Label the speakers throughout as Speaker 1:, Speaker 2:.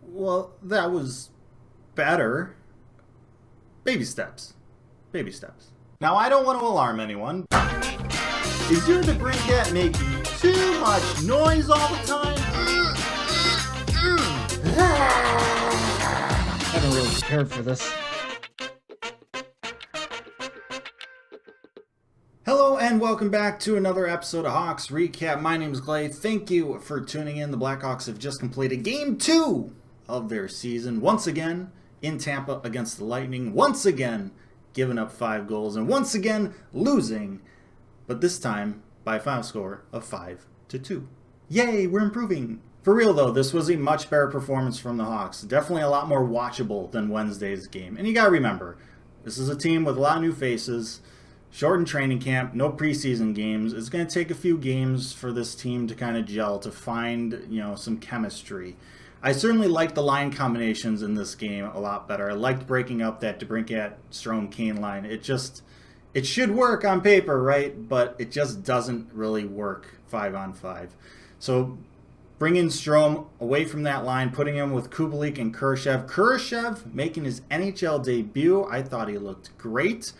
Speaker 1: Well, that was better. Baby steps. Baby steps. Now, I don't want to alarm anyone. Is your DeBrincat making too much noise all the time?
Speaker 2: I haven't really prepared for this.
Speaker 1: Hello and welcome back to another episode of Hawks Recap. My name is Clay. Thank you for tuning in. The Blackhawks have just completed Game 2 of their season. Once again in Tampa against the Lightning. Once again giving up 5 goals. And once again losing. But this time by a final score of 5-2. Yay, we're improving. For real though, this was a much better performance from the Hawks. Definitely a lot more watchable than Wednesday's game. And you gotta remember, this is a team with a lot of new faces. Shortened training camp, no preseason games. It's going to take a few games for this team to kind of gel, to find, some chemistry. I certainly liked the line combinations in this game a lot better. I liked breaking up that DeBrincat, Strome, Kane line. It should work on paper, right? But it just doesn't really work 5-on-5. So bringing Strome away from that line, putting him with Kubalik and Kurashev. Kurashev making his NHL debut. I thought he looked great.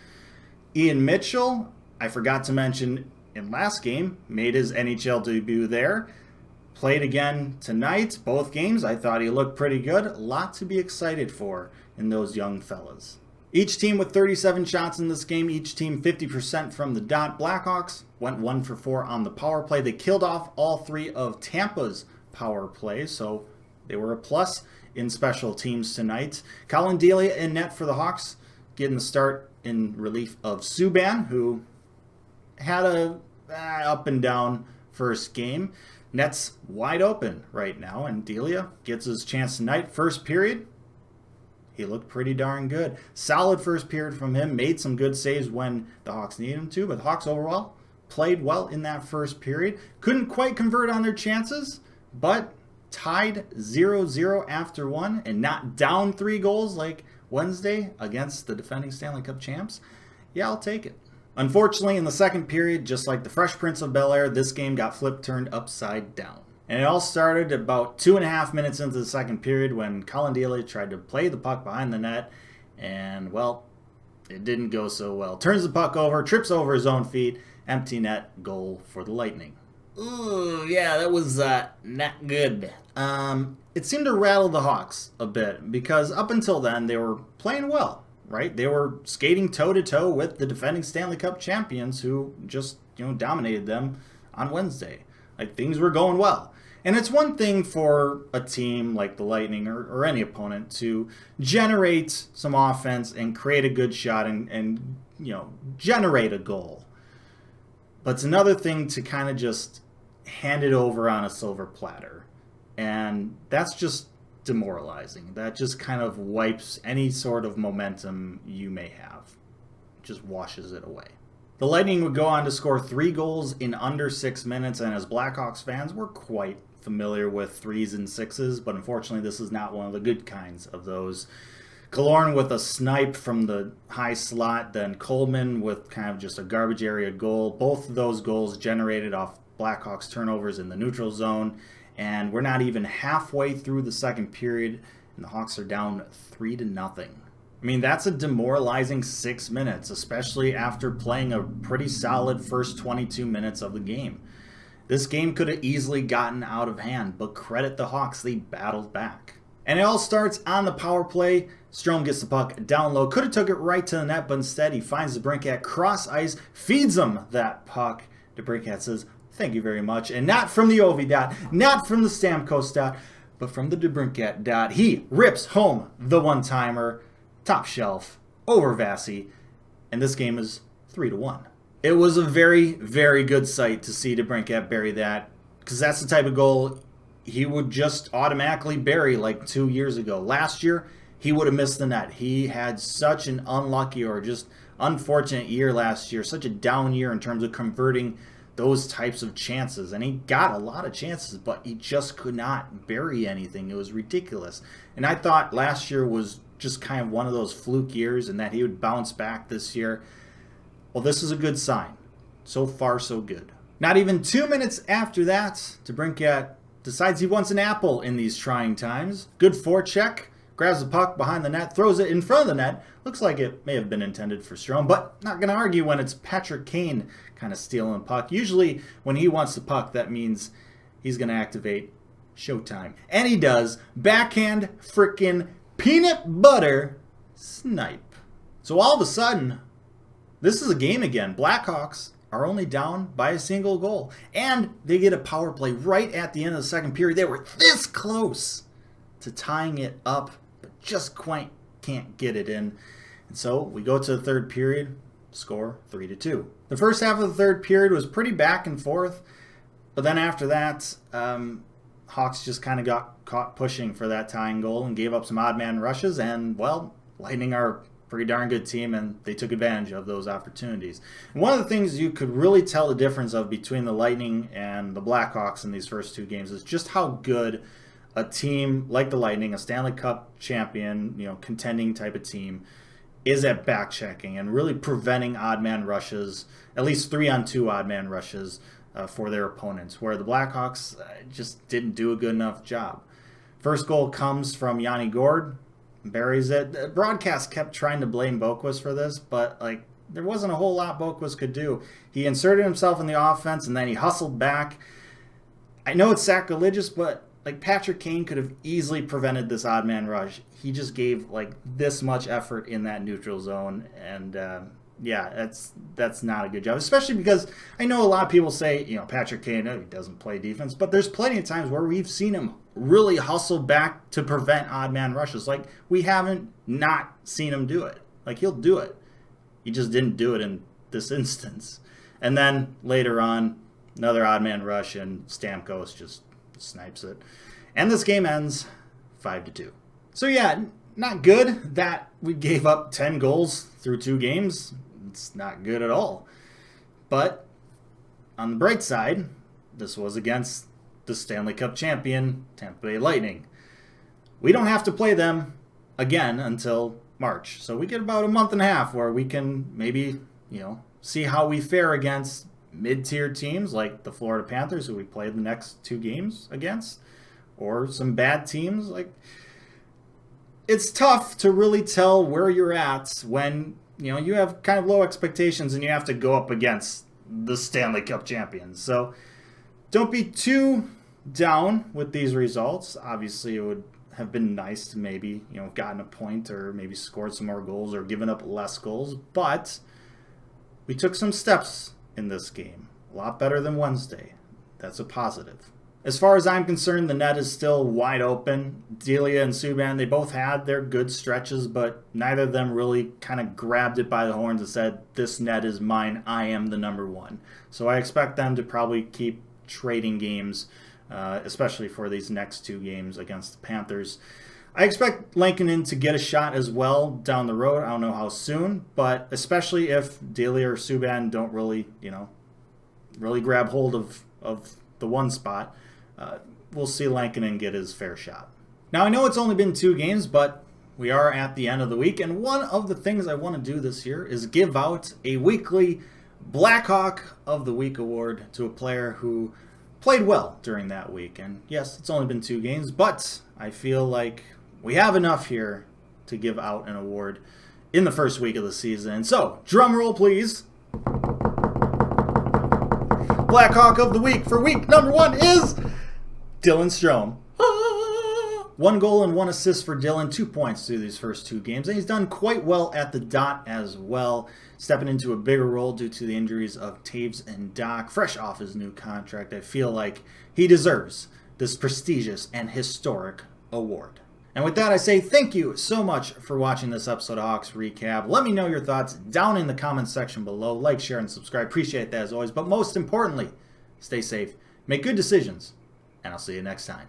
Speaker 1: Ian Mitchell, I forgot to mention in last game, made his NHL debut there. Played again tonight, both games. I thought he looked pretty good. A lot to be excited for in those young fellas. Each team with 37 shots in this game, each team 50% from the dot. Blackhawks went 1 for 4 on the power play. They killed off all 3 of Tampa's power plays, so they were a plus in special teams tonight. Colin Delia in net for the Hawks, getting the start in relief of Subban, who had a up and down first game. Net's wide open right now, and Delia gets his chance tonight. First period, he looked pretty darn good. Solid first period from him. Made some good saves when the Hawks needed him to, but the Hawks overall played well in that first period. Couldn't quite convert on their chances, but tied 0-0 after one and not down 3 goals like Wednesday against the defending Stanley Cup champs. Yeah, I'll take it. Unfortunately, in the second period, just like the Fresh Prince of Bel-Air, this game got turned upside down. And it all started about 2.5 minutes into the second period when Colin Delia tried to play the puck behind the net, and, well, it didn't go so well. Turns the puck over, trips over his own feet, empty net, goal for the Lightning. Ooh, yeah, that was not good. It seemed to rattle the Hawks a bit because up until then they were playing well, right? They were skating toe-to-toe with the defending Stanley Cup champions who just, dominated them on Wednesday. Like, things were going well. And it's one thing for a team like the Lightning or any opponent to generate some offense and create a good shot and generate a goal. But it's another thing to kind of just hand it over on a silver platter. And that's just demoralizing. That just kind of wipes any sort of momentum you may have. It just washes it away. The Lightning would go on to score 3 goals in under 6 minutes, and as Blackhawks fans, we're quite familiar with 3s and 6s, but unfortunately this is not one of the good kinds of those. Killorn with a snipe from the high slot, then Coleman with kind of just a garbage area goal. Both of those goals generated off Blackhawks turnovers in the neutral zone, and we're not even halfway through the second period, and the Hawks are down 3-0. I mean, that's a demoralizing 6 minutes, especially after playing a pretty solid first 22 minutes of the game. This game could have easily gotten out of hand, but credit the Hawks, they battled back. And it all starts on the power play. Strome gets the puck down low. Could have took it right to the net, but instead he finds DeBrincat cross ice, feeds him that puck. DeBrincat says, "Thank you very much." And not from the Ovi dot, not from the Stamkos dot, but from the DeBrincat dot. He rips home the one-timer, top shelf, over Vasi, and this game is 3-1. It was a very, very good sight to see DeBrincat bury that, because that's the type of goal he would just automatically bury like 2 years ago. Last year, he would have missed the net. He had such an unlucky or just unfortunate year last year, such a down year in terms of converting those types of chances. And he got a lot of chances, but he just could not bury anything. It was ridiculous. And I thought last year was just kind of one of those fluke years and that he would bounce back this year. Well, this is a good sign. So far, so good. Not even 2 minutes after that, DeBrincat decides he wants an apple in these trying times. Good forecheck. Grabs the puck behind the net, throws it in front of the net. Looks like it may have been intended for Strome, but not going to argue when it's Patrick Kane kind of stealing the puck. Usually when he wants the puck, that means he's going to activate Showtime. And he does. Backhand frickin' peanut butter snipe. So all of a sudden, this is a game again. Blackhawks are only down by a single goal. And they get a power play right at the end of the second period. They were this close to tying it up, but just quite can't get it in. And so we go to the third period, score 3-2. The first half of the third period was pretty back and forth, but then after that, Hawks just kind of got caught pushing for that tying goal and gave up some odd man rushes, and, well, Lightning are a pretty darn good team, and they took advantage of those opportunities. And one of the things you could really tell the difference of between the Lightning and the Blackhawks in these first two games is just how good a team like the Lightning, a Stanley Cup champion, contending type of team, is at back checking and really preventing odd man rushes, at least 3-on-2 odd man rushes for their opponents, where the Blackhawks just didn't do a good enough job. First goal comes from Yanni Gourde, buries it. The broadcast kept trying to blame Boquist for this, but there wasn't a whole lot Boquist could do. He inserted himself in the offense and then he hustled back. I know it's sacrilegious, but Patrick Kane could have easily prevented this odd man rush. He just gave this much effort in that neutral zone, and that's not a good job. Especially because I know a lot of people say Patrick Kane, he doesn't play defense, but there's plenty of times where we've seen him really hustle back to prevent odd man rushes. We haven't not seen him do it. He'll do it. He just didn't do it in this instance. And then later on, another odd man rush, and Stamkos just snipes it. And this game ends 5-2. So yeah, not good that we gave up 10 goals through 2 games. It's not good at all. But on the bright side, this was against the Stanley Cup champion, Tampa Bay Lightning. We don't have to play them again until March. So we get about a month and a half where we can maybe, see how we fare against mid-tier teams like the Florida Panthers, who we played the next 2 games against, or some bad teams. It's tough to really tell where you're at when you have kind of low expectations and you have to go up against the Stanley Cup champions. So don't be too down with these results. Obviously, it would have been nice to maybe gotten a point or maybe scored some more goals or given up less goals, but we took some steps in this game. A lot better than Wednesday. That's a positive. As far as I'm concerned, the net is still wide open. Delia and Subban, they both had their good stretches, but neither of them really kind of grabbed it by the horns and said, this net is mine, I am the number one. So I expect them to probably keep trading games, especially for these next 2 games against the Panthers. I expect Lankinen to get a shot as well down the road. I don't know how soon, but especially if Delia or Subban don't really, really grab hold of the one spot, we'll see Lankinen get his fair shot. Now, I know it's only been 2 games, but we are at the end of the week, and one of the things I want to do this year is give out a weekly Blackhawk of the Week award to a player who played well during that week. And yes, it's only been 2 games, but I feel like we have enough here to give out an award in the first week of the season. And so, drum roll please. Blackhawk of the Week for week number 1 is Dylan Strome. 1 goal and 1 assist for Dylan, 2 points through these first 2 games. And he's done quite well at the dot as well, stepping into a bigger role due to the injuries of Taves and Doc. Fresh off his new contract, I feel like he deserves this prestigious and historic award. And with that, I say thank you so much for watching this episode of Hawks Recap. Let me know your thoughts down in the comments section below. Like, share, and subscribe. Appreciate that as always. But most importantly, stay safe, make good decisions, and I'll see you next time.